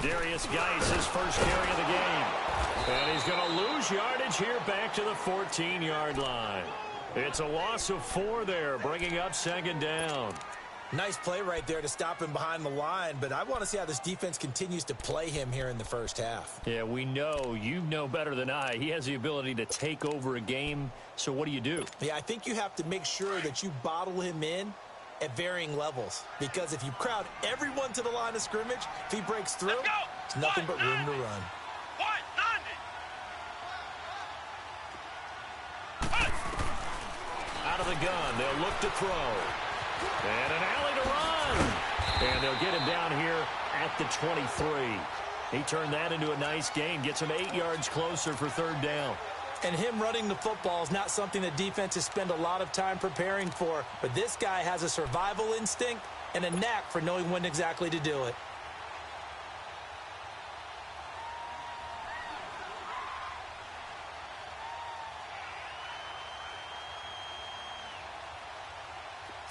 Darius Geis, his first carry of the game. And he's going to lose yardage here back to the 14-yard line. It's a loss of 4 there, bringing up second down. Nice play right there to stop him behind the line, but I want to see how this defense continues to play him here in the first half. Yeah, we know. You know better than I. He has the ability to take over a game, so what do? Yeah, I think you have to make sure that you bottle him in at varying levels, because if you crowd everyone to the line of scrimmage, if he breaks through, it's nothing but room to run. Out of the gun, they'll look to throw. And an alley to run. And they'll get him down here at the 23. He turned that into a nice gain, gets him 8 yards closer for third down. And him running the football is not something that defenses spend a lot of time preparing for. But this guy has a survival instinct and a knack for knowing when exactly to do it.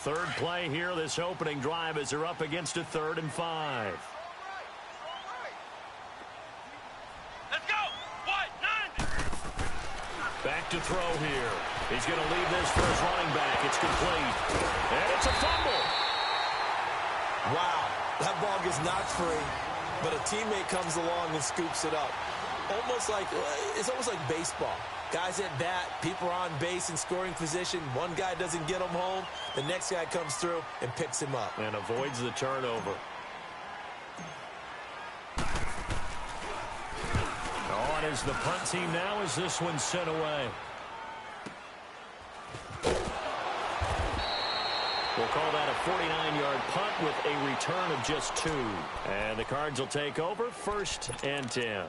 Third play here, this opening drive, as they're up against a 3rd and 5. Let's go! What? 9! Back to throw here. He's going to leave this for his running back. It's complete. And it's a fumble. Wow, that ball gets knocked free, but a teammate comes along and scoops it up. It's almost like baseball. Guys at bat, people are on base in scoring position. One guy doesn't get him home. The next guy comes through and picks him up. And avoids the turnover. On is the punt team now as this one's sent away. We'll call that a 49-yard punt with a return of just 2. And the Cards will take over 1st and 10.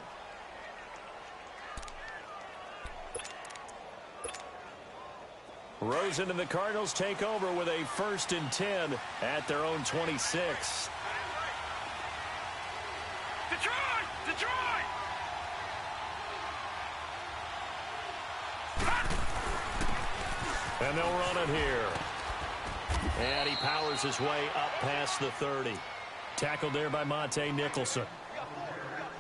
Rosen and the Cardinals take over with a 1st and 10 at their own 26. Detroit! Detroit! And they'll run it here. And he powers his way up past the 30. Tackled there by Monte Nicholson.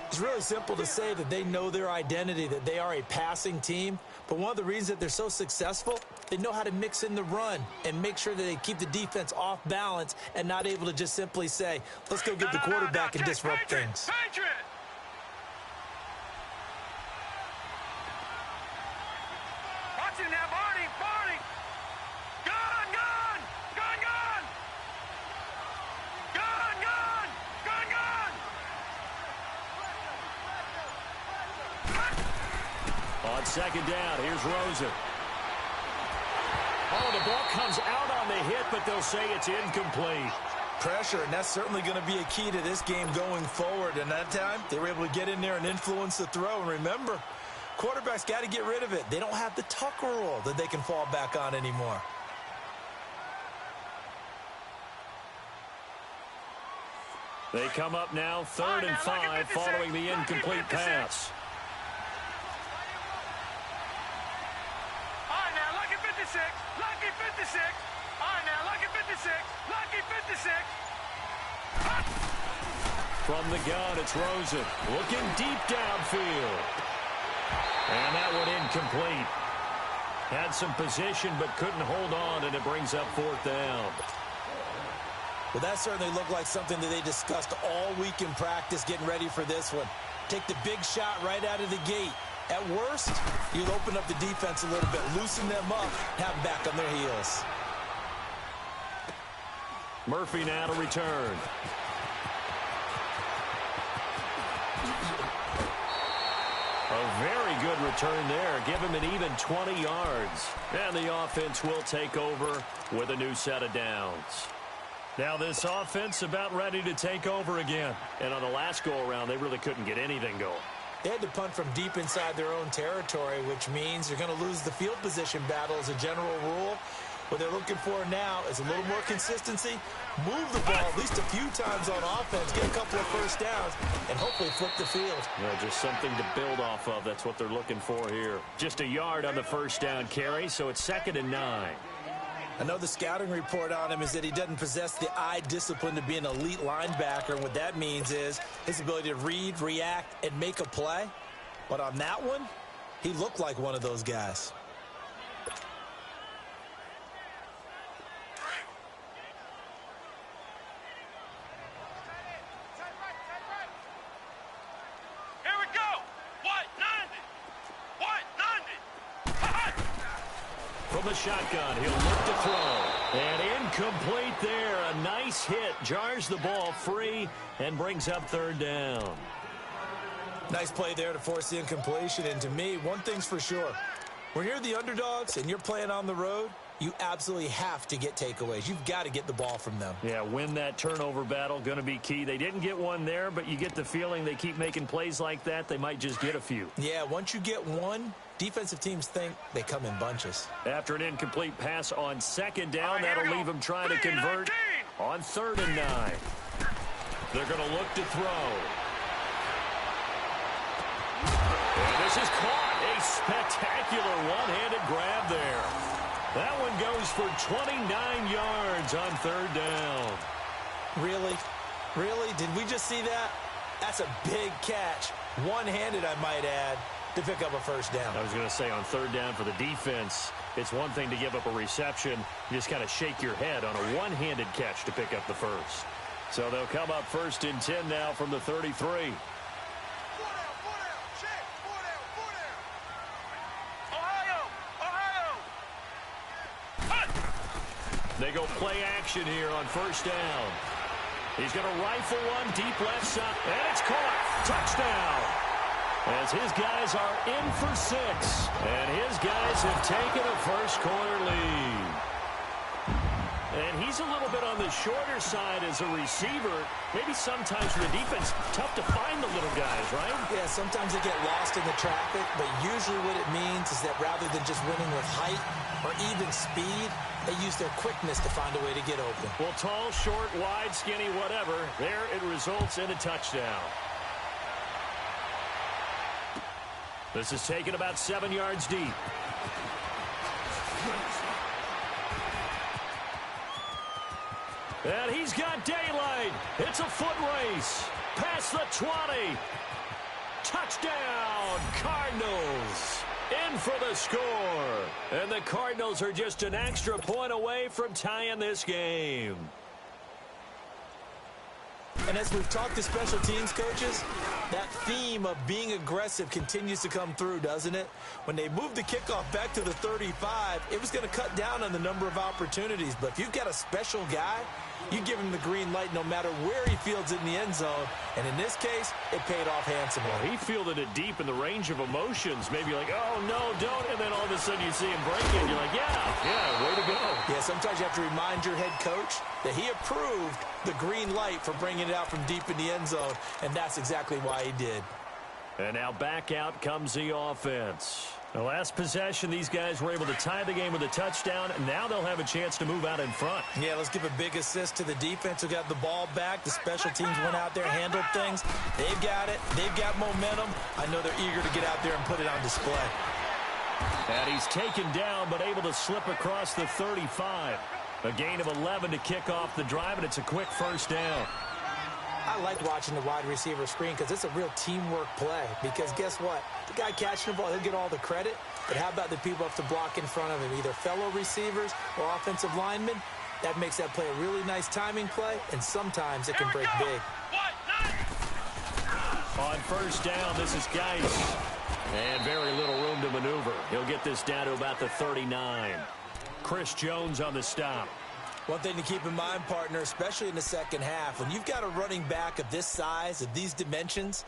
It's really simple to say that they know their identity, that they are a passing team. But one of the reasons that they're so successful, they know how to mix in the run and make sure that they keep the defense off balance and not able to just simply say, let's go get the quarterback and disrupt things. Patriot! Watching now, Barney! Barney! Gun! Gun! Gun! Gun! Gun! Gun! Gun! Gun! On second down, here's Rosen. Oh, the ball comes out on the hit, but they'll say it's incomplete. Pressure, and that's certainly going to be a key to this game going forward. And that time, they were able to get in there and influence the throw. And remember, quarterbacks got to get rid of it. They don't have the Tucker rule that they can fall back on anymore. They come up now 3rd and 5 following the incomplete pass. All right, now, lucky 56. Lucky 56. All right, now, lucky 56. Lucky 56. From the gun, it's Rosen. Looking deep downfield. And that one incomplete. Had some position, but couldn't hold on, and it brings up 4th down. Well, that certainly looked like something that they discussed all week in practice getting ready for this one. Take the big shot right out of the gate. At worst, you'll open up the defense a little bit, loosen them up, have them back on their heels. Murphy now to return. A very good return there. Give him an even 20 yards. And the offense will take over with a new set of downs. Now this offense about ready to take over again. And on the last go-around, they really couldn't get anything going. They had to punt from deep inside their own territory, which means they're going to lose the field position battle as a general rule. What they're looking for now is a little more consistency, move the ball at least a few times on offense, get a couple of first downs, and hopefully flip the field. Yeah, just something to build off of. That's what they're looking for here. Just a yard on the first down carry, so it's 2nd and 9. I know the scouting report on him is that he doesn't possess the eye discipline to be an elite linebacker. And what that means is his ability to read, react, and make a play. But on that one, he looked like one of those guys. Here we go. White 90. White 90. From the shotgun, he'll look to throw. And incomplete there. A nice hit. Jars the ball free and brings up third down. Nice play there to force the incompletion. And to me, one thing's for sure. When you're the underdogs and you're playing on the road, you absolutely have to get takeaways. You've got to get the ball from them. Yeah, win that turnover battle, going to be key. They didn't get one there, but you get the feeling they keep making plays like that, they might just get a few. Yeah, once you get one, defensive teams think they come in bunches. After an incomplete pass on second down, that'll leave them trying to convert on 3rd and 9. They're going to look to throw. And this is caught. A spectacular one-handed grab there. That one goes for 29 yards on 3rd down. Really? Really? Did we just see that? That's a big catch. One-handed, I might add, to pick up a first down. I was going to say on 3rd down for the defense, it's one thing to give up a reception. You just kind of shake your head on a one-handed catch to pick up the first. So they'll come up 1st and 10 now from the 33. They go play action here on 1st down. He's going to rifle one deep left side, and it's caught. Touchdown. As his guys are in for 6, and his guys have taken a first-quarter lead. And he's a little bit on the shorter side as a receiver. Maybe sometimes for the defense, tough to find the little guys, right? Yeah, sometimes they get lost in the traffic, but usually what it means is that rather than just winning with height or even speed, they use their quickness to find a way to get open. Well, tall, short, wide, skinny, whatever, there it results in a touchdown. This is taken about 7 yards deep. And he's got daylight. It's a foot race. Past the 20. Touchdown, Cardinals. In for the score. And the Cardinals are just an extra point away from tying this game. And as we've talked to special teams coaches, that theme of being aggressive continues to come through, doesn't it? When they moved the kickoff back to the 35, it was going to cut down on the number of opportunities. But if you've got a special guy, you give him the green light no matter where he fields it in the end zone. And in this case, it paid off handsomely. Well, he fielded it deep in the range of emotions. Maybe like, oh, no, don't. And then all of a sudden you see him break it. You're like, yeah, way to go. Yeah, sometimes you have to remind your head coach that he approved the green light for bringing it out from deep in the end zone. And that's exactly why he did. And now back out comes the offense. The last possession, these guys were able to tie the game with a touchdown, and now they'll have a chance to move out in front. Yeah, let's give a big assist to the defense who got the ball back. The special teams went out there, handled things. They've got it. They've got momentum. I know they're eager to get out there and put it on display. And he's taken down, but able to slip across the 35. A gain of 11 to kick off the drive, and it's a quick first down. I like watching the wide receiver screen because it's a real teamwork play. Because guess what? The guy catching the ball, he'll get all the credit. But how about the people have to block in front of him, either fellow receivers or offensive linemen? That makes that play a really nice timing play, and sometimes it can break big. On first down, this is Geis. And very little room to maneuver. He'll get this down to about the 39. Chris Jones on the stop. One thing to keep in mind, partner, especially in the second half, when you've got a running back of this size, of these dimensions,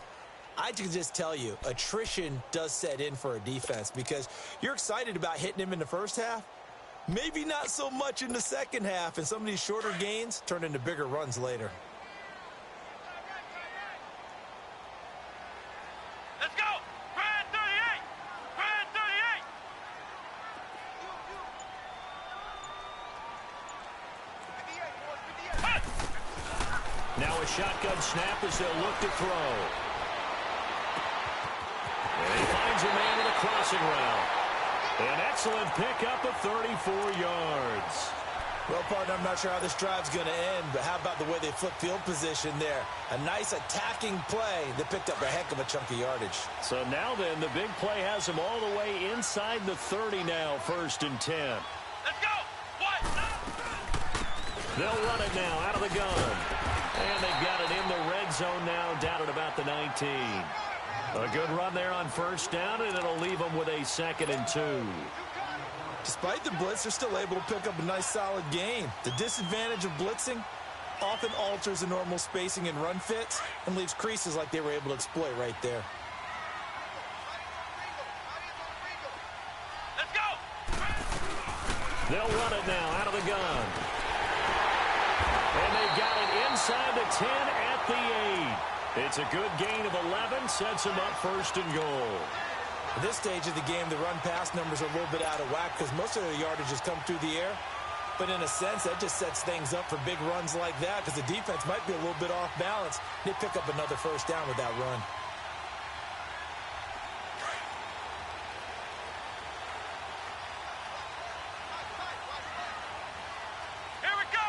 I can just tell you, attrition does set in for a defense because you're excited about hitting him in the first half. Maybe not so much in the second half, and some of these shorter gains turn into bigger runs later. Let's go! Grand 38! Grand 38! Now a shotgun snap as they'll look to throw. And he finds a man in a crossing route. An excellent pickup of 34 yards. Well, partner, I'm not sure how this drive's going to end, but how about the way they flip field position there? A nice attacking play that picked up a heck of a chunk of yardage. So now then, the big play has them all the way inside the 30 now, 1st and 10. Let's go. What? They'll run it now out of the gun. And they've got it in the red zone now, down at about the 19. A good run there on 1st down, and it'll leave them with a 2nd and 2. Despite the blitz, they're still able to pick up a nice, solid gain. The disadvantage of blitzing often alters the normal spacing and run fits and leaves creases like they were able to exploit right there. Let's go. They'll run it now out of the gun. And they've got it inside the 10 at the 8. It's a good gain of 11, sets them up 1st and goal. At this stage of the game, the run-pass numbers are a little bit out of whack because most of their yardage has come through the air. But in a sense, that just sets things up for big runs like that because the defense might be a little bit off balance. They pick up another 1st down with that run. Here we go.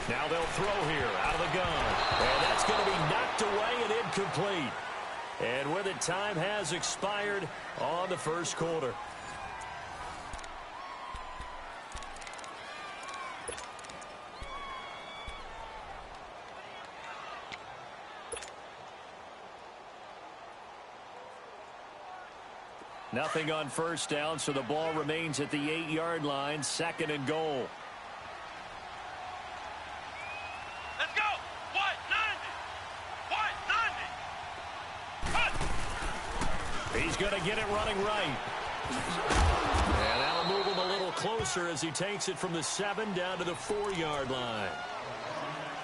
Now they'll throw here out of the gun. And that's going to be knocked away and incomplete. And with it, time has expired on the 1st quarter. Nothing on 1st down, so the ball remains at the 8-yard line, 2nd and goal. Let's go. What? 90. What? 90. Cut. He's going to get it running right. And that'll move him a little closer as he takes it from the 7 down to the 4-yard line.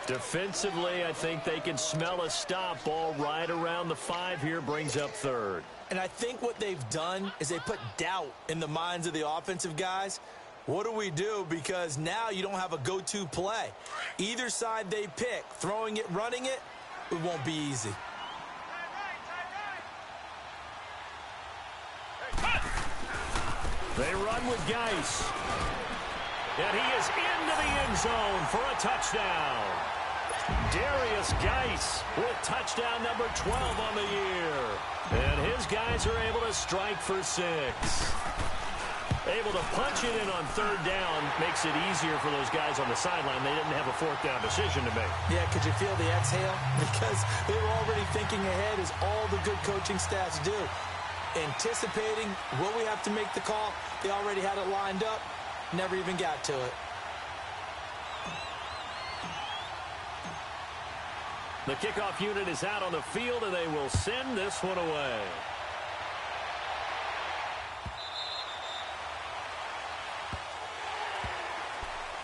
Defensively, I think they can smell a stop. Ball right around the 5 here, brings up 3rd. And I think what they've done is they put doubt in the minds of the offensive guys. What do we do? Because now you don't have a go-to play. Either side they pick, throwing it, running it, it won't be easy. They run with Geis. And he is into the end zone for a touchdown. Darius Geis with touchdown number 12 on the year. And his guys are able to strike for 6. Able to punch it in on 3rd down makes it easier for those guys on the sideline. They didn't have a 4th down decision to make. Yeah, could you feel the exhale? Because they were already thinking ahead, as all the good coaching staffs do. Anticipating, will we have to make the call? They already had it lined up, never even got to it. The kickoff unit is out on the field, and they will send this one away.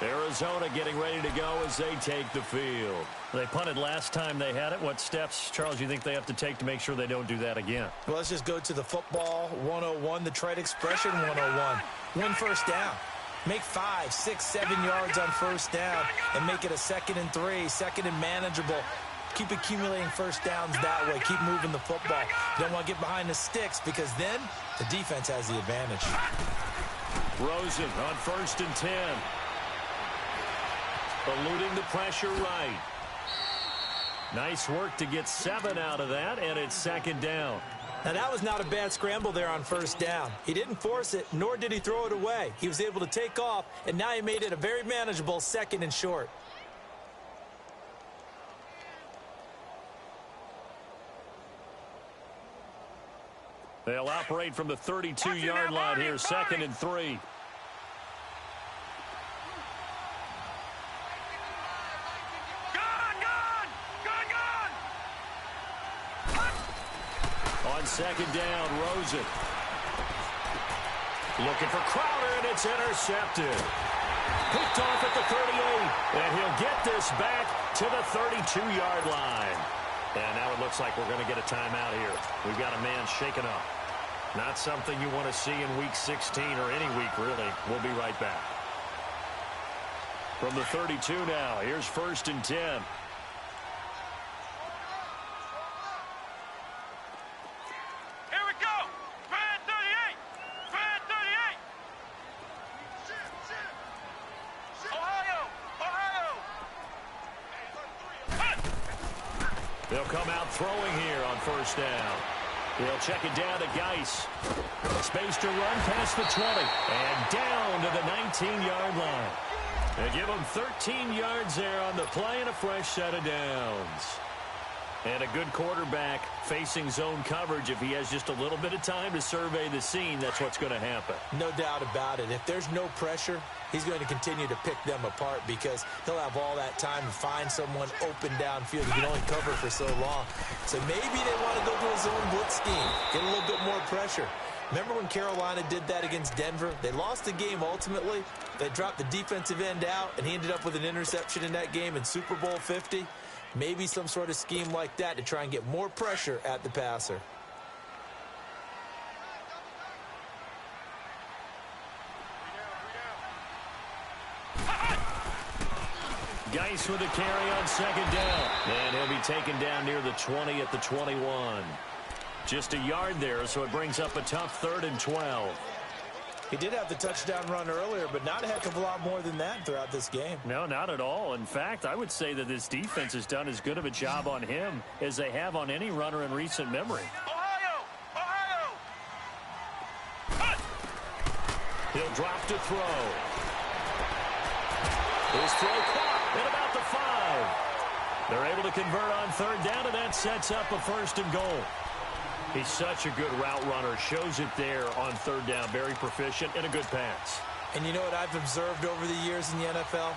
Arizona getting ready to go as they take the field. They punted last time they had it. What steps, Charles, you think they have to take to make sure they don't do that again? Well, let's just go to the football 101, the trite expression 101. 1 first down. Make 5, 6, 7 yards on 1st down and make it a 2nd and 3, 2nd and manageable. Keep accumulating 1st downs that way. Keep moving the football. You don't want to get behind the sticks because then the defense has the advantage. Rosen on 1st and 10. Eluding the pressure right. Nice work to get 7 out of that, and it's 2nd down. Now, that was not a bad scramble there on 1st down. He didn't force it, nor did he throw it away. He was able to take off, and now he made it a very manageable 2nd and short. They'll operate from the 32-yard line here, 2nd and 3. On 2nd down, Rosen. Looking for Crowder, and it's intercepted. Picked off at the 38, and he'll get this back to the 32-yard line. And now it looks like we're going to get a timeout here. We've got a man shaken up. Not something you want to see in Week 16 or any week, really. We'll be right back. From the 32 now, here's 1st and 10. Here we go. Red 38. They'll come out throwing here on first down. He'll check it down to Geis. Space to run past the 20. And down to the 19-yard line. They give him 13 yards there on the play and a fresh set of downs. And a good quarterback facing zone coverage. If he has just a little bit of time to survey the scene, that's what's going to happen. No doubt about it. If there's no pressure, he's going to continue to pick them apart because he'll have all that time to find someone open downfield. He can only cover for so long. So maybe they want to go to a zone blitz scheme, get a little bit more pressure. Remember when Carolina did that against Denver? They lost the game ultimately. They dropped the defensive end out, and he ended up with an interception in that game in Super Bowl 50. Maybe some sort of scheme like that to try and get more pressure at the passer. Geis with a carry on second down. And he'll be taken down near the 20 at the 21. Just a yard there, so it brings up a tough 3rd and 12. He did have the touchdown run earlier, but not a heck of a lot more than that throughout this game. No, not at all. In fact, I would say that this defense has done as good of a job on him as they have on any runner in recent memory. Ohio! Ohio! He'll drop to throw. His throw caught at about the 5. They're able to convert on 3rd down, and that sets up a 1st and goal. He's such a good route runner. Shows it there on 3rd down. Very proficient and a good pass. And you know what I've observed over the years in the NFL?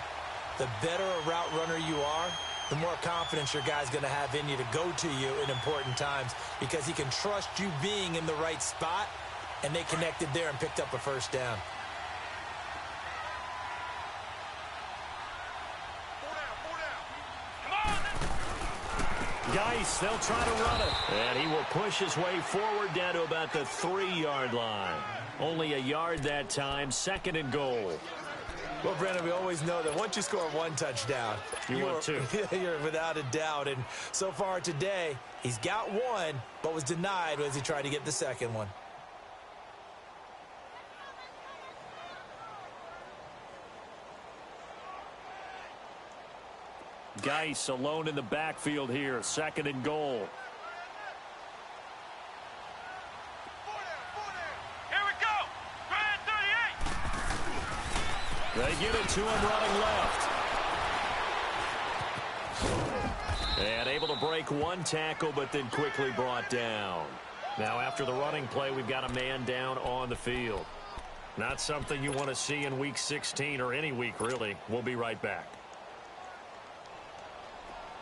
The better a route runner you are, the more confidence your guy's going to have in you to go to you in important times because he can trust you being in the right spot, and they connected there and picked up a 1st down. Geis, they'll try to run it. And he will push his way forward down to about the 3-yard line. Only a yard that time, 2nd and goal. Well, Brandon, we always know that once you score one touchdown, you want 2. You're without a doubt. And so far today, he's got 1, but was denied as he tried to get the 2nd one. Geis alone in the backfield here. 2nd and goal. Here we go! Grand 38! They give it to him running left. And able to break 1 tackle, but then quickly brought down. Now after the running play, we've got a man down on the field. Not something you want to see in Week 16 or any week, really. We'll be right back.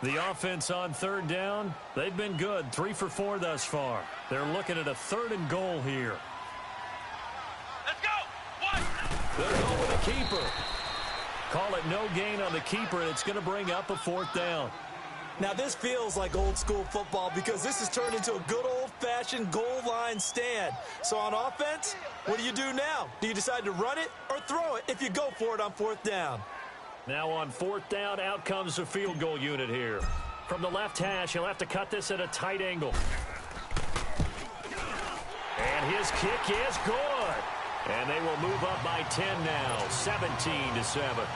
The offense on 3rd down, they've been good. 3 for 4 thus far. They're looking at a 3rd and goal here. Let's go! 1! They're going with a keeper. Call it no gain on the keeper, and it's going to bring up a 4th down. Now, this feels like old school football because this has turned into a good old-fashioned goal line stand. So on offense, what do you do now? Do you decide to run it or throw it if you go for it on 4th down? Now on 4th down, out comes the field goal unit here. From the left hash, he'll have to cut this at a tight angle. And his kick is good. And they will move up by 10 now, 17-7.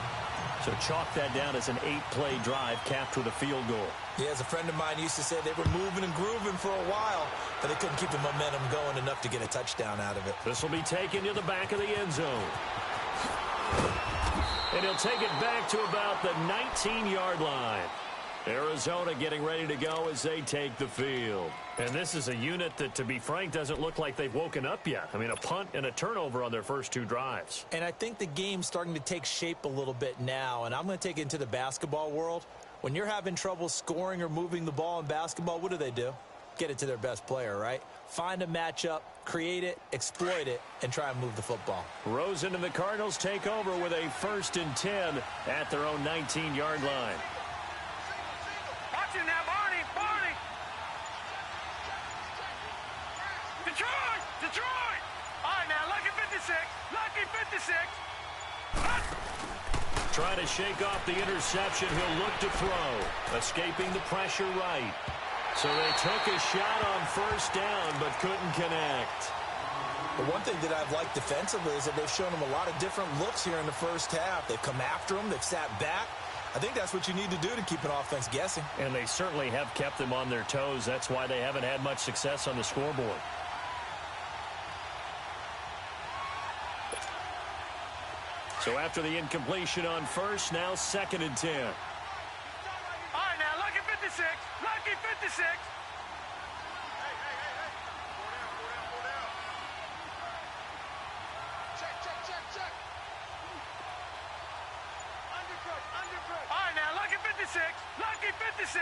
So chalk that down as an 8-play drive capped with a field goal. Yeah, as a friend of mine used to say, they were moving and grooving for a while, but they couldn't keep the momentum going enough to get a touchdown out of it. This will be taken to the back of the end zone. And he'll take it back to about the 19-yard line. Arizona getting ready to go as they take the field. And this is a unit that, to be frank, doesn't look like they've woken up yet. I mean, a punt and a turnover on their first 2 drives. And I think the game's starting to take shape a little bit now, and I'm going to take it into the basketball world. When you're having trouble scoring or moving the ball in basketball, what do? Get it to their best player, right? Find a matchup, create it, exploit it, and try and move the football. Rosen and the Cardinals take over with a 1st and 10 at their own 19-yard line. Watch it now, Barney! Barney! Detroit! Detroit! All right, now, Lucky 56! Lucky 56! Trying to shake off the interception. He'll look to throw. Escaping the pressure right. So they took a shot on 1st down, but couldn't connect. The one thing that I've liked defensively is that they've shown him a lot of different looks here in the first half. They've come after him. They've sat back. I think that's what you need to do to keep an offense guessing. And they certainly have kept them on their toes. That's why they haven't had much success on the scoreboard. So after the incompletion on first, now 2nd and 10. All right, now, lucky 56. Lucky 56. Hey. Go down. Check. Undercut. All right, now, lucky 56. Lucky 56.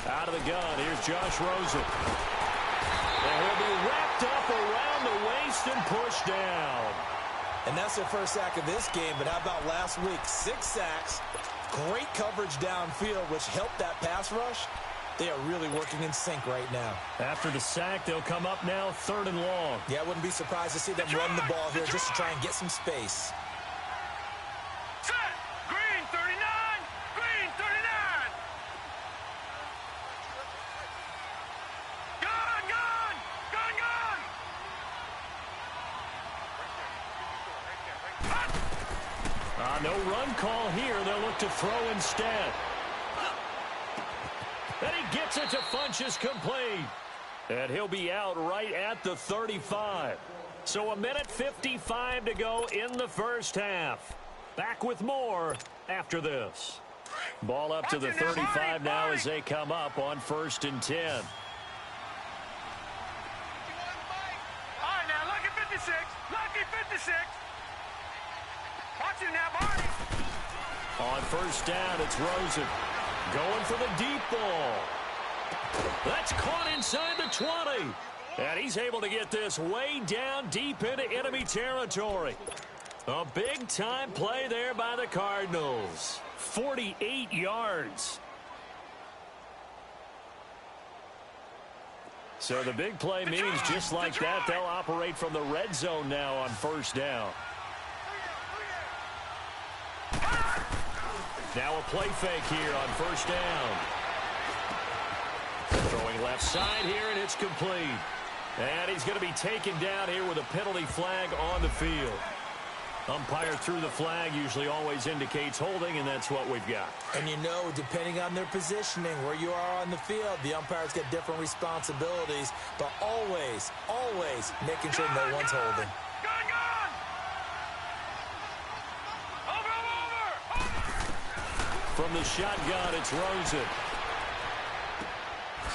Out of the gun, here's Josh Rosen. And he'll be wrapped up around the waist and pushed down. And that's their first sack of this game, but how about last week? 6 sacks, great coverage downfield, which helped that pass rush. They are really working in sync right now. After the sack, they'll come up now 3rd and long. Yeah, I wouldn't be surprised to see them run the ball here just to try and get some space. Set. Green 39. Green 39. Gun. No run call here. They'll look to throw instead. And he gets it to Funchess complete. And he'll be out right at the 35. So 1:55 to go in the first half. Back with more after this. Ball up to the 35 now as they come up on 1st and 10. All right, now, lucky 56. Lucky 56. Watch it now, Barney. On 1st down, it's Rosen. Going for the deep ball. That's caught inside the 20. And he's able to get this way down deep into enemy territory. A big-time play there by the Cardinals. 48 yards. So the big play means just like that, they'll operate from the red zone now on 1st down. Now a play fake here on 1st down. Throwing left side here, and it's complete. And he's going to be taken down here with a penalty flag on the field. Umpire threw the flag, usually always indicates holding, and that's what we've got. And you know, depending on their positioning, where you are on the field, the umpires get different responsibilities, but always making sure no one's holding. From the shotgun, it's Rosen.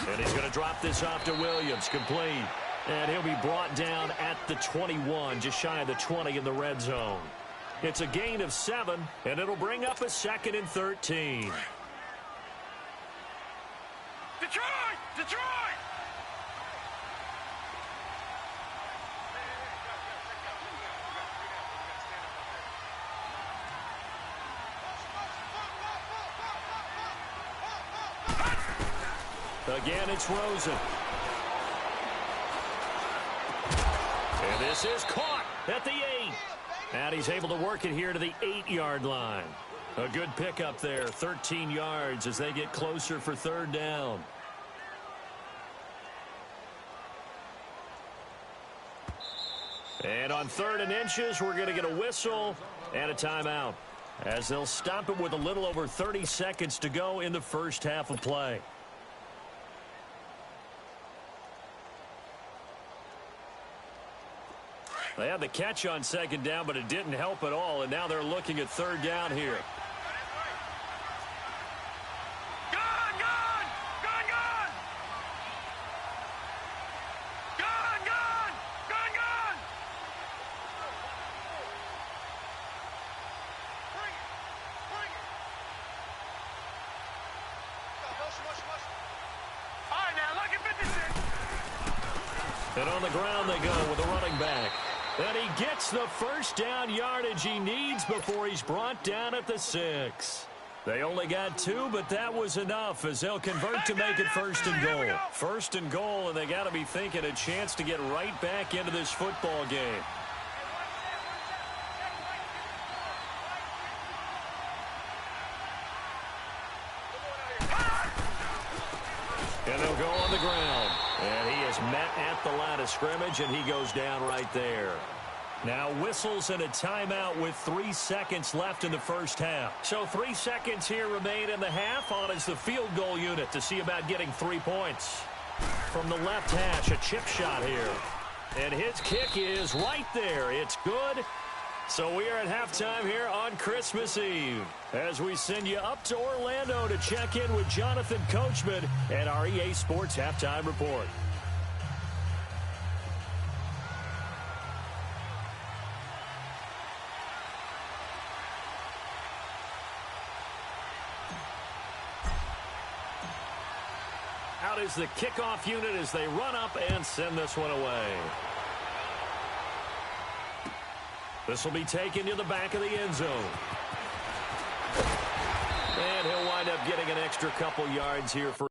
And he's going to drop this off to Williams, complete. And he'll be brought down at the 21, just shy of the 20 in the red zone. It's a gain of 7, and it'll bring up a 2nd and 13. Detroit! Again, it's Rosen. And this is caught at the 8. And he's able to work it here to the 8-yard line. A good pickup there, 13 yards as they get closer for 3rd down. And on 3rd and inches, we're going to get a whistle and a timeout, as they'll stop it with a little over 30 seconds to go in the first half of play. They had the catch on 2nd down, but it didn't help at all, and now they're looking at 3rd down here. And on the ground they go with a running back. And he gets the first down yardage he needs before he's brought down at the 6. They only got 2, but that was enough as they'll convert to make it 1st and goal. 1st and goal, and they got to be thinking a chance to get right back into this football game. And they'll go on the ground. And he is met at the line of scrimmage, and he goes down right there. Now whistles and a timeout with 3 seconds left in the first half. So 3 seconds here remain in the half. On is the field goal unit to see about getting 3 points. From the left hash, a chip shot here. And his kick is right there. It's good. So we are at halftime here on Christmas Eve as we send you up to Orlando to check in with Jonathan Coachman and our EA Sports Halftime Report. Out is the kickoff unit as they run up and send this one away. This will be taken to the back of the end zone. And he'll wind up getting an extra couple yards here for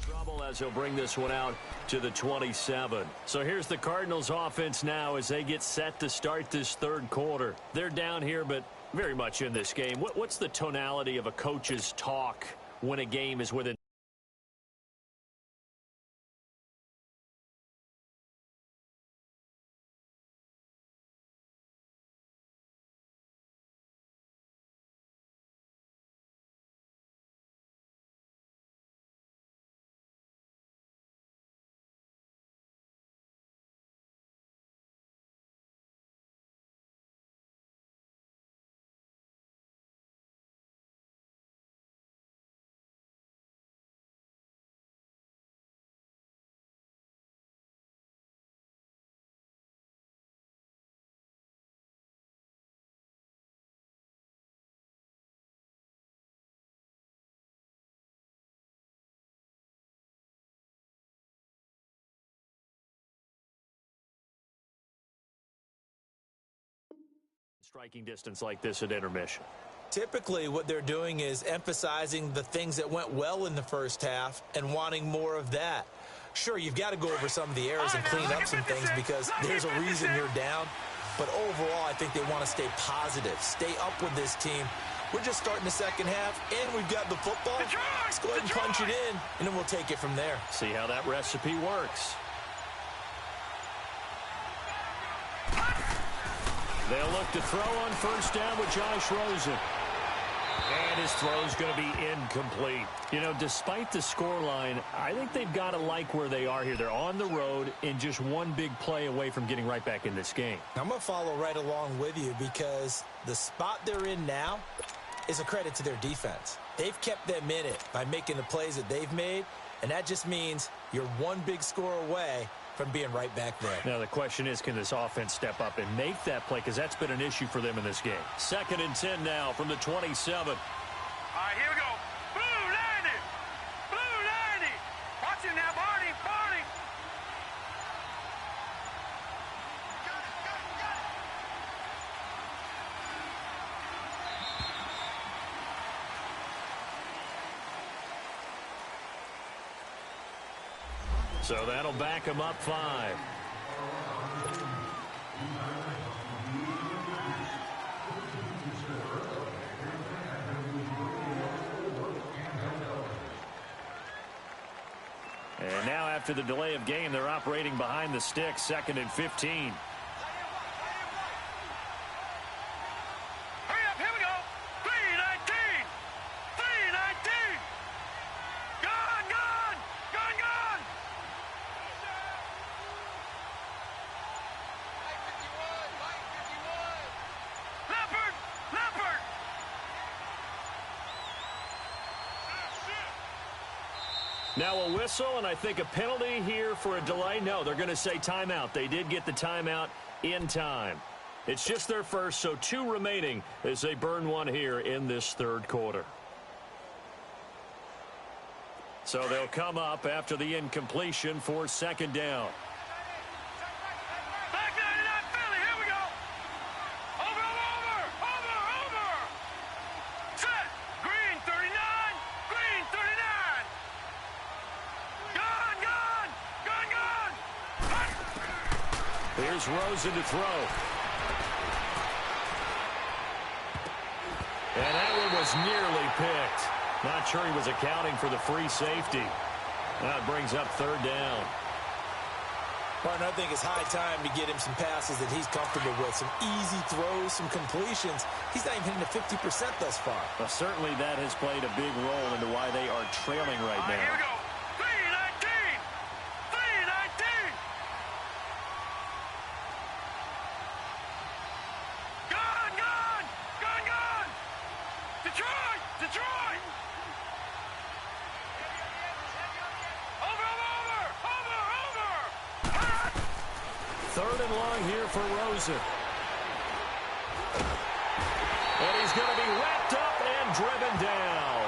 trouble as he'll bring this one out to the 27. So here's the Cardinals offense now as they get set to start this third quarter. They're down here, but very much in this game. What's the tonality of a coach's talk when a game is within striking distance like this at intermission. Typically, what they're doing is emphasizing the things that went well in the first half and wanting more of that. Sure, you've got to go over some of the errors and clean up some things because there's a reason you're down. But overall, I think they want to stay positive, stay up with this team. We're just starting the second half, and we've got the football. Let's go ahead and punch it in, and then we'll take it from there. See how that recipe works. They'll look to throw on first down with Josh Rosen. And his throw's going to be incomplete. You know, despite the scoreline, I think they've got to like where they are here. They're on the road and just one big play away from getting right back in this game. I'm going to follow right along with you because the spot they're in now is a credit to their defense. They've kept them in it by making the plays that they've made, and that just means you're one big score away from being right back there. Now the question is, can this offense step up and make that play? Because that's been an issue for them in this game. 2nd and 10 now from the 27. All right, here we go. Blue 90. Blue 90. Watch it now, Barney. Barney. So that'll back him up 5. And now after the delay of game, they're operating behind the sticks, 2nd and 15. Hurry up, here we go. 319. 319. Gone, gone. Gone, gone. Leopard, Leopard. Now a whistle, and I think a penalty here for a delay. No, they're going to say timeout. They did get the timeout in time. It's just their first, so 2 remaining as they burn one here in this 3rd quarter. So they'll come up after the incompletion for 2nd down. Back 99 Philly, here we go. Over, over, over, over. Set. Green 39. Green 39. Gone, gone. Gone, gone. Hut. Here's Rosen to throw. And that one was nearly picked. Not sure he was accounting for the free safety. That brings up 3rd down. Partner, I think it's high time to get him some passes that he's comfortable with. Some easy throws, some completions. He's not even hitting the 50% thus far. Well, certainly that has played a big role into why they are trailing right All right, here we now. go. 319. 319. Gone, gone. Gone, gone. Detroit. Detroit. Over, over, over, over. Hut. 3rd and long here for Rosen. And he's going to be wrapped up and driven down.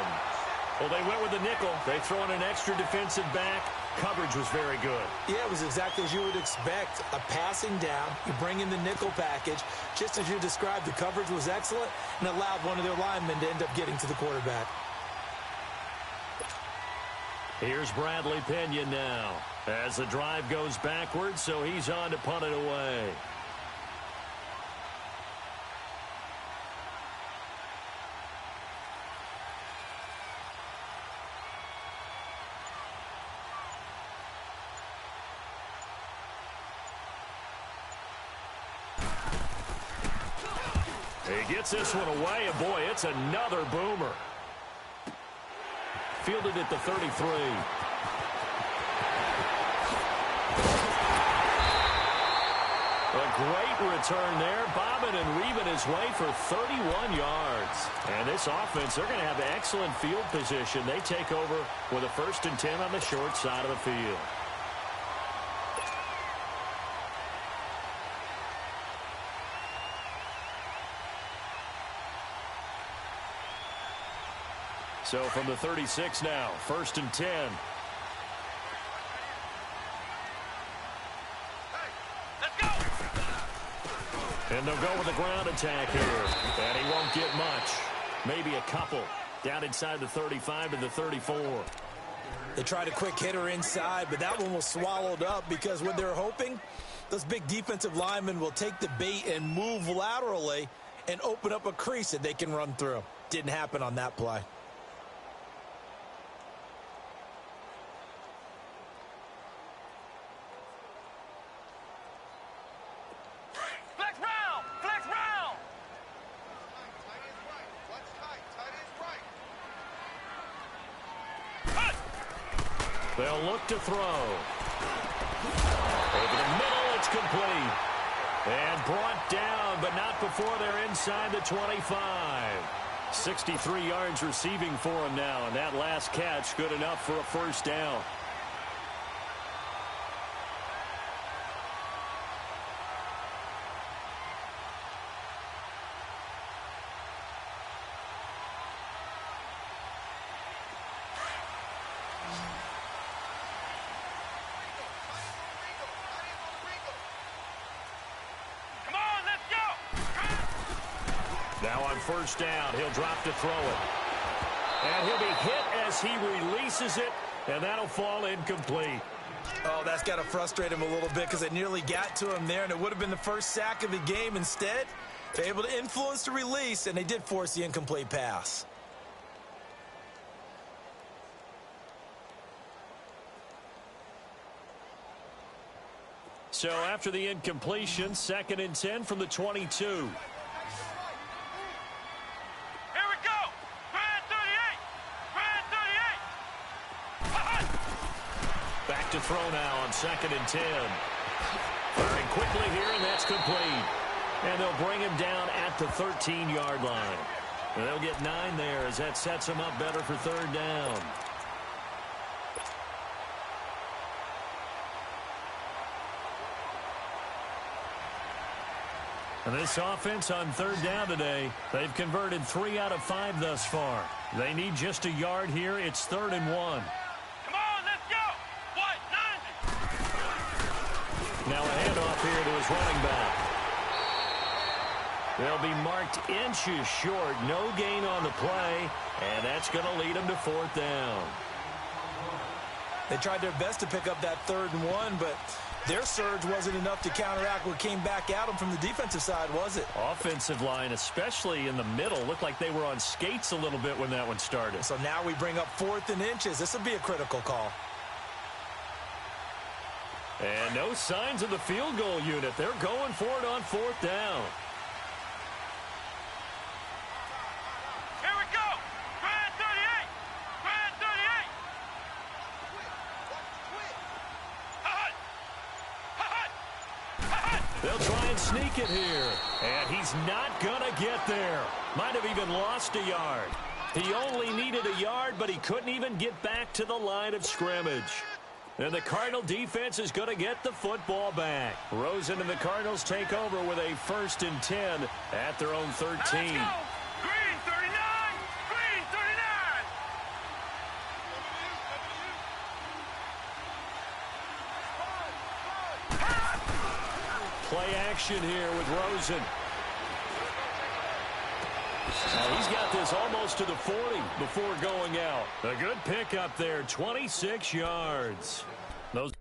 Well, they went with the nickel. They throw in an extra defensive back. Coverage was very good. Yeah, it was exactly as you would expect. A passing down, you bring in the nickel package. Just as you described, the coverage was excellent and allowed one of their linemen to end up getting to the quarterback. Here's Bradley Pinion now as the drive goes backwards, so he's on to punt it away. He gets this one away, and boy, it's another boomer. Fielded at the 33. A great return there, bobbing and weaving his way for 31 yards. And this offense, they're going to have excellent field position. They take over with a 1st and 10 on the short side of the field. So from the 36 now, 1st and 10. Let's go. And they'll go with a ground attack here. And he won't get much. Maybe a couple. Down inside the 35 to the 34. They tried a quick hitter inside, but that one was swallowed up because what they're hoping, those big defensive linemen will take the bait and move laterally and open up a crease that they can run through. Didn't happen on that play. Flex round! Flex round! They'll look to throw. Over the middle, it's complete. And brought down, but not before they're inside the 25. 63 yards receiving for him now, and that last catch good enough for a first down. Now on first down, he'll drop to throw it. And he'll be hit as he releases it, and that'll fall incomplete. Oh, that's got to frustrate him a little bit because it nearly got to him there, and it would have been the first sack of the game. Instead, they're able to influence the release, and they did force the incomplete pass. So after the incompletion, 2nd and 10 from the 22. To throw now on 2nd and 10. Firing quickly here, and that's complete. And they'll bring him down at the 13-yard line. And they'll get 9 there as that sets him up better for 3rd down. And this offense on 3rd down today, they've converted 3 out of 5 thus far. They need just a yard here. It's 3rd and 1. Now a handoff here to his running back. They'll be marked inches short. No gain on the play, and that's going to lead them to 4th down. They tried their best to pick up that 3rd and 1, but their surge wasn't enough to counteract what came back at them from the defensive side, was it? Offensive line, especially in the middle, looked like they were on skates a little bit when that one started. So now we bring up 4th and inches. This will be a critical call. And no signs of the field goal unit. They're going for it on 4th down. Here we go. Grand 38. Grand 38. They'll try and sneak it here. And he's not going to get there. Might have even lost a yard. He only needed a yard, but he couldn't even get back to the line of scrimmage. And the Cardinal defense is going to get the football back. Rosen and the Cardinals take over with a 1st and 10 at their own 13. Let's go. Green 39. Green 39. Play action here with Rosen. He's got this almost to the 40 before going out. A good pickup there, 26 yards. Those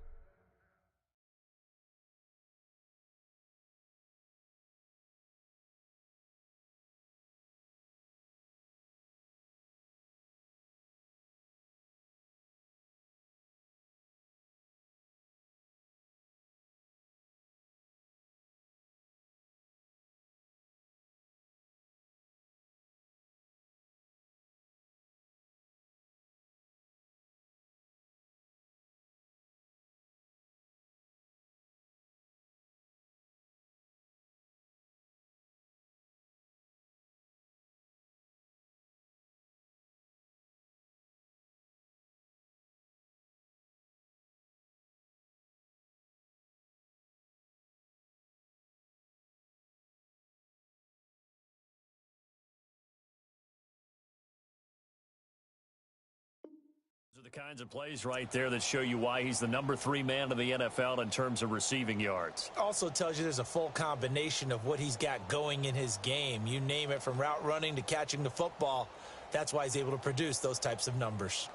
The kinds of plays right there that show you why he's the #3 man in the NFL in terms of receiving yards. Also tells you there's a full combination of what he's got going in his game. You name it, from route running to catching the football. That's why he's able to produce those types of numbers.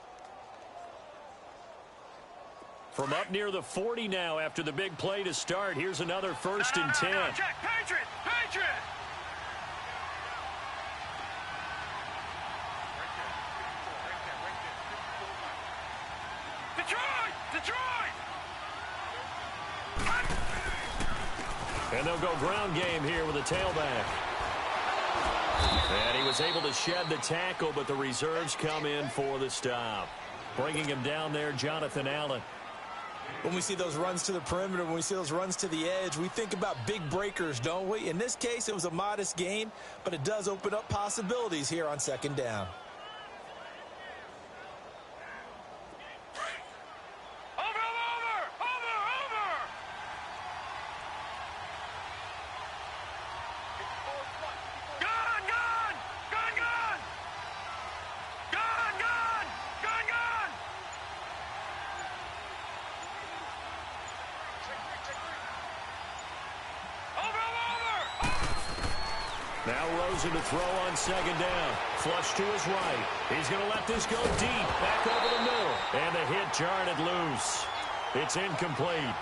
From up near the 40 now after the big play to start. Here's another 1st and 10. Check, Patriot, Patriot. Detroit! And they'll go ground game here with a tailback. And he was able to shed the tackle, but the reserves come in for the stop. Bringing him down there, Jonathan Allen. When we see those runs to the perimeter, when we see those runs to the edge, we think about big breakers, don't we? In this case, it was a modest gain, but it does open up possibilities here on 2nd down. Now Rosen to throw on 2nd down. Flush to his right. He's going to let this go deep. Back over the middle. And the hit jarred it loose. It's incomplete.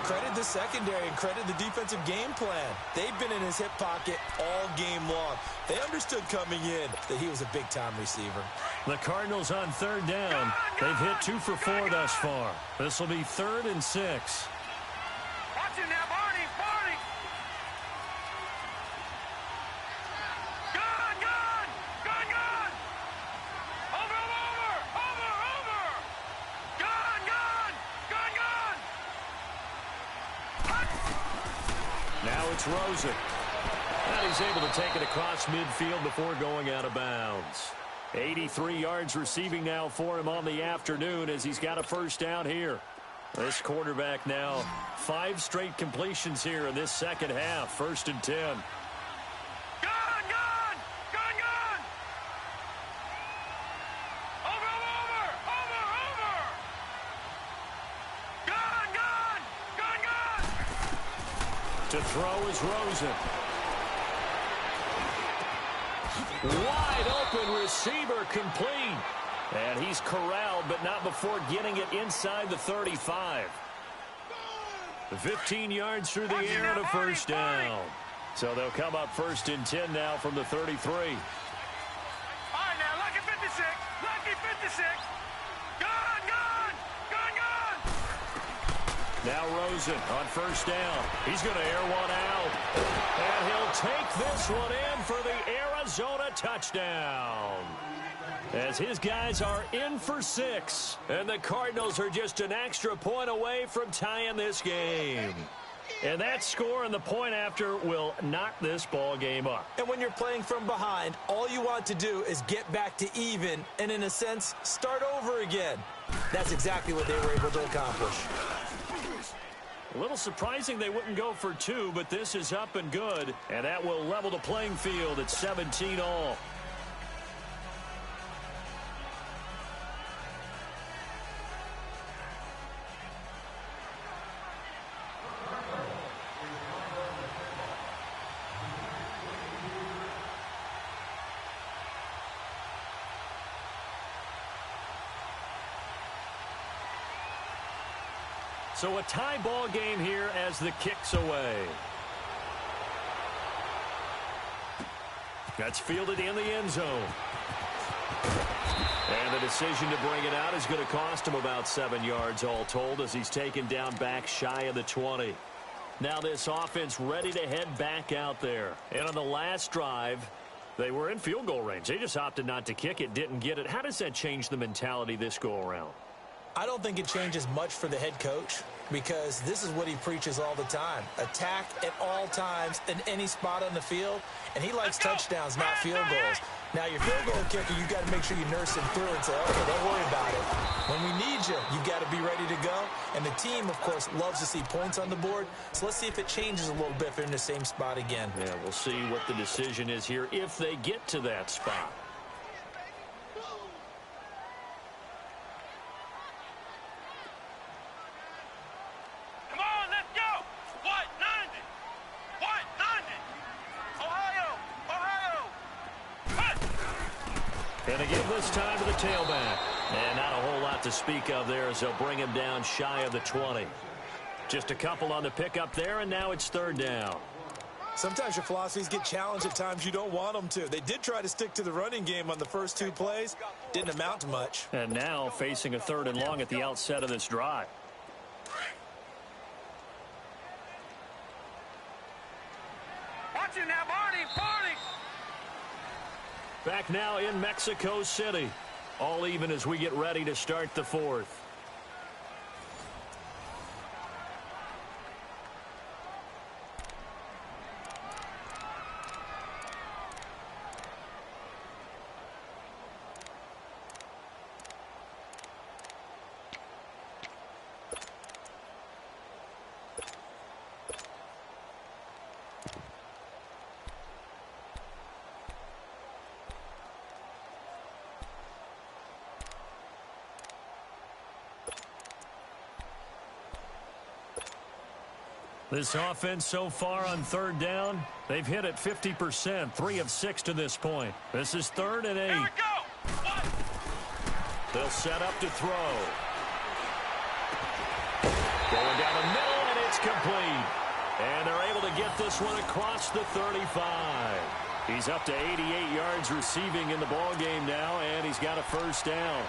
Credit the secondary and credit the defensive game plan. They've been in his hip pocket all game long. They understood coming in that he was a big-time receiver. The Cardinals on 3rd down. They've hit 2 for 4 thus far. This will be 3rd and 6. Watch it now, Barney! Gun! Over! Gun! Now it's Rosen. And he's able to take it across midfield before going out of bounds. 83 yards receiving now for him on the afternoon as he's got a 1st down here. This quarterback now 5 straight completions here in this 2nd half. 1st and 10. Gun! Over! Gun! To throw is Rosen. Wide open receiver, complete. And he's corralled, but not before getting it inside the 35. 15 yards through the air and a 1st down. So they'll come up 1st and 10 now from the 33. All right, now, lucky 56. Gun! Now Rosen on 1st down. He's going to air one out. And he'll take this one in for the Arizona touchdown. As his guys are in for 6. And the Cardinals are just an extra point away from tying this game. And that score and the point after will knock this ball game up. And when you're playing from behind, all you want to do is get back to even and, in a sense, start over again. That's exactly what they were able to accomplish. A little surprising they wouldn't go for 2, but this is up and good. And that will level the playing field at 17 all. So a tie ball game here as the kick's away. That's fielded in the end zone. And the decision to bring it out is going to cost him about 7 yards all told as he's taken down back shy of the 20. Now this offense ready to head back out there. And on the last drive, they were in field goal range. They just opted not to kick it, didn't get it. How does that change the mentality this go around? I don't think it changes much for the head coach because this is what he preaches all the time. Attack at all times in any spot on the field, and he likes touchdowns, not field goals. Now, your field goal kicker, you got to make sure you nurse him through and say, okay, don't worry about it. When we need you, you got to be ready to go. And the team, of course, loves to see points on the board. So let's see if it changes a little bit if they're in the same spot again. Yeah, we'll see what the decision is here if they get to that spot. And they give this time to the tailback. And not a whole lot to speak of there as they'll bring him down shy of the 20. Just a couple on the pickup there, and now it's third down. Sometimes your philosophies get challenged at times you don't want them to. They did try to stick to the running game on the first 2 plays. Didn't amount to much. And now facing a 3rd and long at the outset of this drive. Watch it now, Barney. Barney. Back now in Mexico City. All even as we get ready to start the 4th. This offense so far on 3rd down, they've hit it 50%, 3 of 6 to this point. This is 3rd and 8. Here we go. What? They'll set up to throw. Going down the middle, and it's complete. And they're able to get this one across the 35. He's up to 88 yards receiving in the ball game now, and he's got a first down.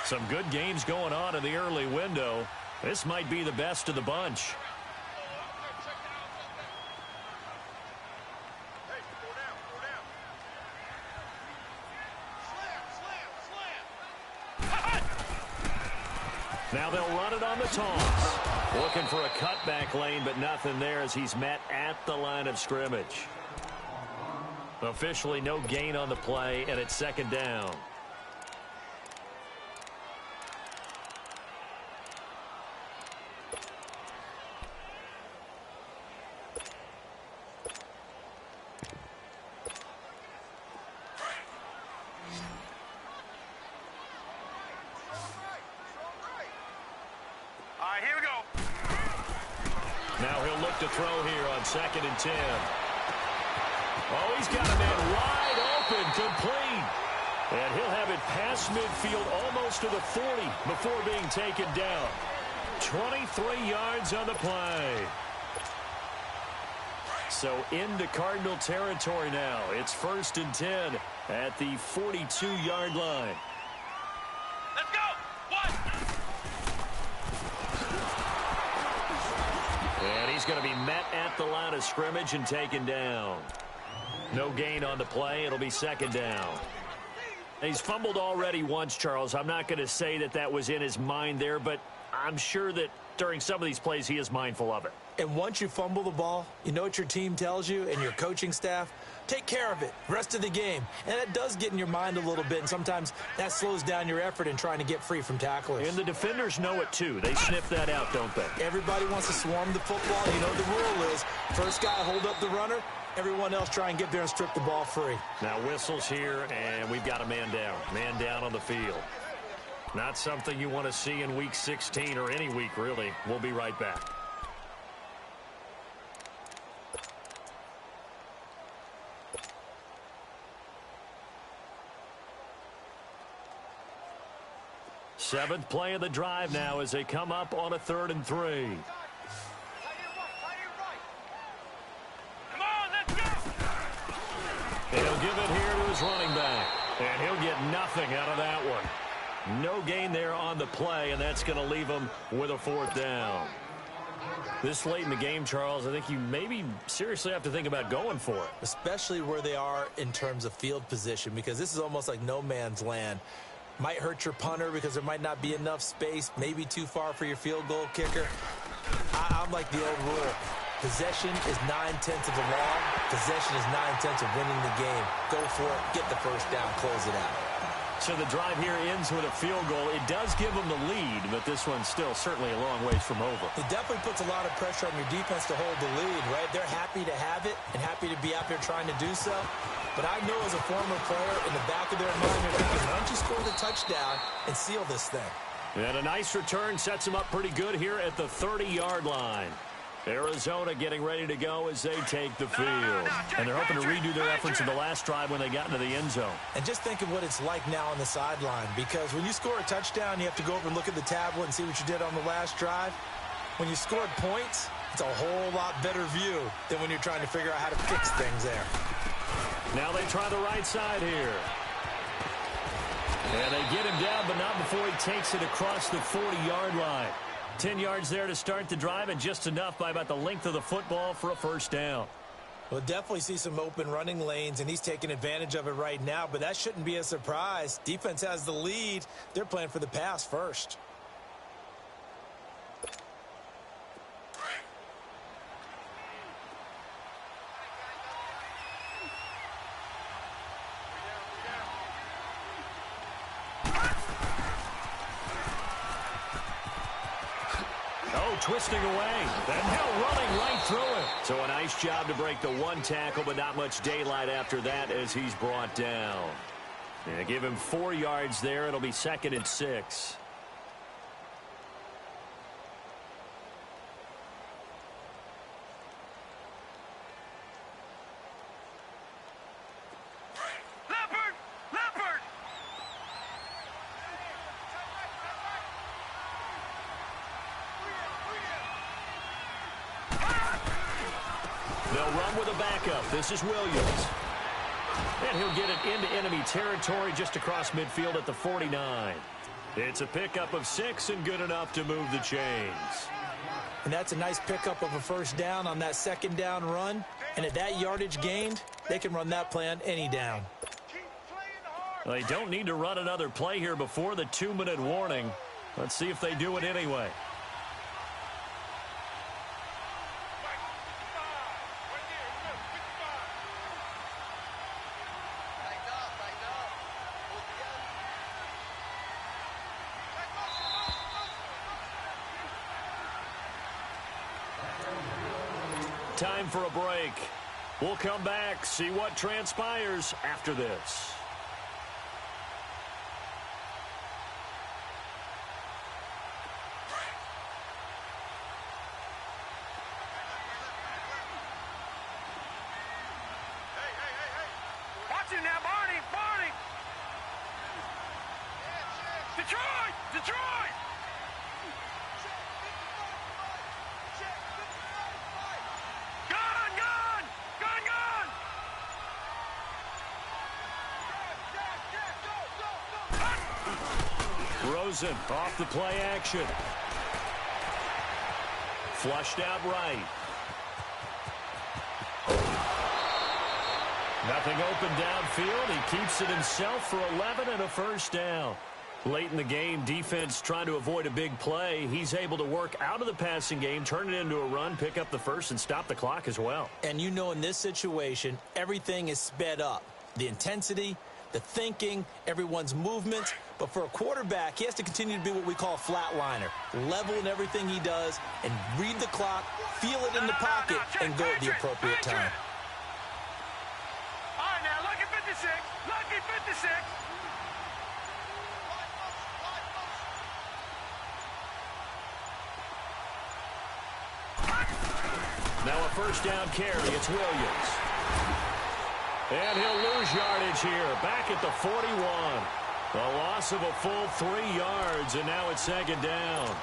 Some good games going on in the early window. This might be the best of the bunch. Now they'll run it on the toss. Looking for a cutback lane, but nothing there as he's met at the line of scrimmage. Officially no gain on the play, and it's 2nd down. All right, here we go. Now he'll look to throw here on 2nd and 10. Oh, he's got a man wide open, complete. And he'll have it past midfield almost to the 40 before being taken down. 23 yards on the play. So into Cardinal territory now. It's 1st and 10 at the 42-yard line. Let's go. What? And he's going to be met at the line of scrimmage and taken down. No gain on the play. It'll be 2nd down. He's fumbled already once, Charles. I'm not going to say that that was in his mind there, but I'm sure that during some of these plays he is mindful of it. And once you fumble the ball, you know what your team tells you and your coaching staff? Take care of it. Rest of the game. And it does get in your mind a little bit, and sometimes that slows down your effort in trying to get free from tacklers. And the defenders know it, too. They sniff that out, don't they? Everybody wants to swarm the football. You know the rule is first guy hold up the runner, everyone else try and get there and strip the ball free. Now whistles here, and we've got a man down. Man down on the field. Not something you want to see in Week 16 or any week, really. We'll be right back. Seventh play of the drive now as they come up on a 3rd and 3. Come on, let's go. He'll give it here to his running back. And he'll get nothing out of that one. No gain there on the play, and that's going to leave him with a 4th down. This late in the game, Charles, I think you maybe seriously have to think about going for it. Especially where they are in terms of field position, because this is almost like no man's land. Might hurt your punter because there might not be enough space, maybe too far for your field goal kicker. I'm like the old rule. Possession is 9/10 of the law. Possession is 9/10 of winning the game. Go for it, get the first down, close it out. So the drive here ends with a field goal. It does give them the lead, but this one's still certainly a long ways from over. It definitely puts a lot of pressure on your defense to hold the lead, right? They're happy to have it and happy to be out there trying to do so. But I know as a former player, in the back of their mind, they're thinking, why don't you score the touchdown and seal this thing? And a nice return sets them up pretty good here at the 30-yard line. Arizona getting ready to go as they take the field. And they're hoping to redo their efforts in the last drive when they got into the end zone. And just think of what it's like now on the sideline, because when you score a touchdown, you have to go over and look at the tablet and see what you did on the last drive. When you scored points, it's a whole lot better view than when you're trying to figure out how to fix things there. Now they try the right side here. And they get him down, but not before he takes it across the 40-yard line. 10 yards there to start the drive, and just enough by about the length of the football for a first down. We'll definitely see some open running lanes, and he's taking advantage of it right now, but that shouldn't be a surprise. Defense has the lead. They're playing for the pass first. Twisting away, and now running right through it. So a nice job to break the one tackle, but not much daylight after that as he's brought down. And give him 4 yards there. It'll be 2nd and 6. This is Williams. And he'll get it into enemy territory just across midfield at the 49. It's a pickup of 6 and good enough to move the chains. And that's a nice pickup of a first down on that second down run. And at that yardage gained, they can run that play on any down. Well, they don't need to run another play here before the 2-minute warning. Let's see if they do it anyway. Time for a break. We'll come back, see what transpires after this. Watch it now, Barney! Barney! Detroit! Detroit! Rosen off the play action. Flushed out right. Nothing open downfield. He keeps it himself for 11 and a first down. Late in the game, defense trying to avoid a big play. He's able to work out of the passing game, turn it into a run, pick up the first, and stop the clock as well. And you know in this situation, everything is sped up. The intensity, the thinking, everyone's movement. But for a quarterback, he has to continue to be what we call a flatliner. Level in everything he does and read the clock, feel it in the pocket, and go at the appropriate time. All right, now, lucky 56. Lucky 56. Now a first down carry. It's Williams. And he'll lose yardage here. Back at the 41. A loss of a full 3 yards, and now it's 2nd down.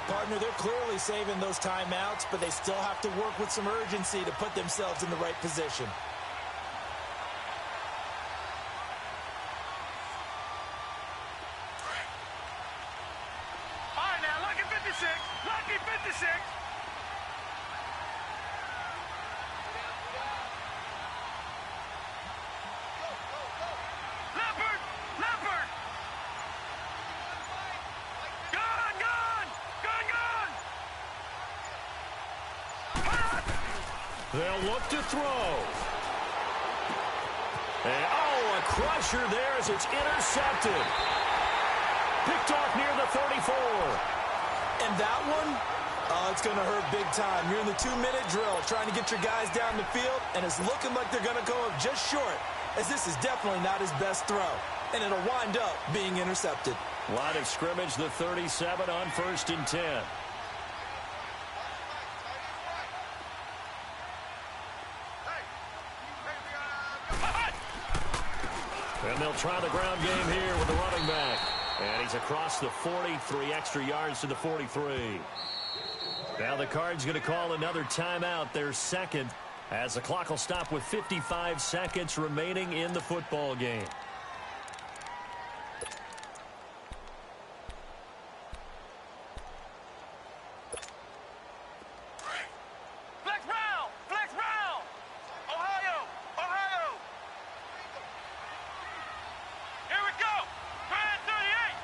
Partner, they're clearly saving those timeouts, but they still have to work with some urgency to put themselves in the right position. All right, now, lucky 56. Lucky 56. They'll look to throw. And, a crusher there as it's intercepted. Picked off near the 34. And that one, it's going to hurt big time. You're in the 2-minute drill trying to get your guys down the field, and it's looking like they're going to go up just short, as this is definitely not his best throw. And it'll wind up being intercepted. Line of scrimmage, the 37 on 1st and 10. And they'll try the ground game here with the running back. And he's across the 43 extra yards to the 43. Now the Cards going to call another timeout, their second, as the clock will stop with 55 seconds remaining in the football game. Flex round! Flex round! Ohio! Ohio! Here we go! Grand 38!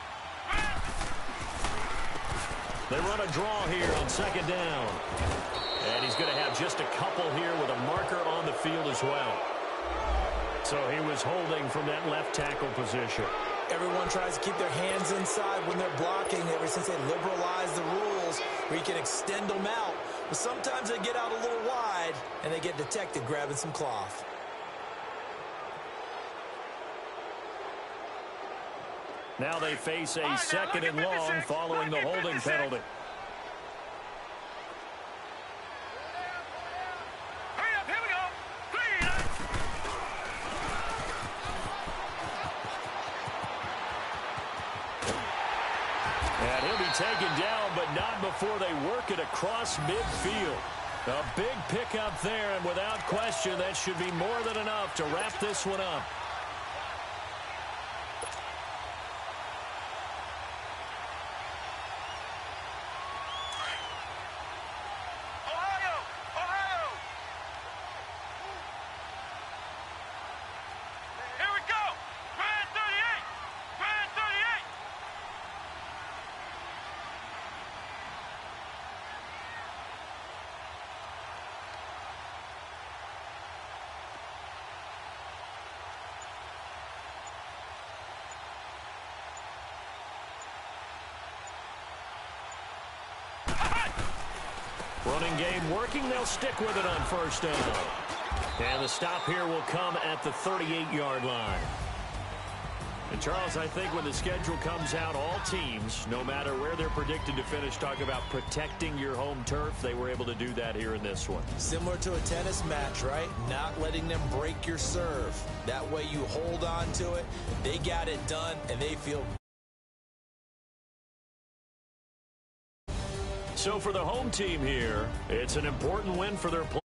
They run a draw here on 2nd down. And he's going to have just a couple here with a marker on the field as well. So he was holding from that left tackle position. Everyone tries to keep their hands inside when they're blocking ever since they liberalized the rules where you can extend them out. But sometimes they get out a little wide and they get detected grabbing some cloth. Now they face a 2nd and long following the holding penalty. Hurry up, here we go! Green! And he'll be taken down, but not before they work it across midfield. A big pickup there, and without question, that should be more than enough to wrap this one up. Ohio! Ohio! Here we go! Grand 38! Grand 38! Running game working. They'll stick with it on 1st down. And the stop here will come at the 38-yard line. And, Charles, I think when the schedule comes out, all teams, no matter where they're predicted to finish, talk about protecting your home turf. They were able to do that here in this one. Similar to a tennis match, right? Not letting them break your serve. That way you hold on to it. They got it done, and they feel. So for the home team here, it's an important win for their players.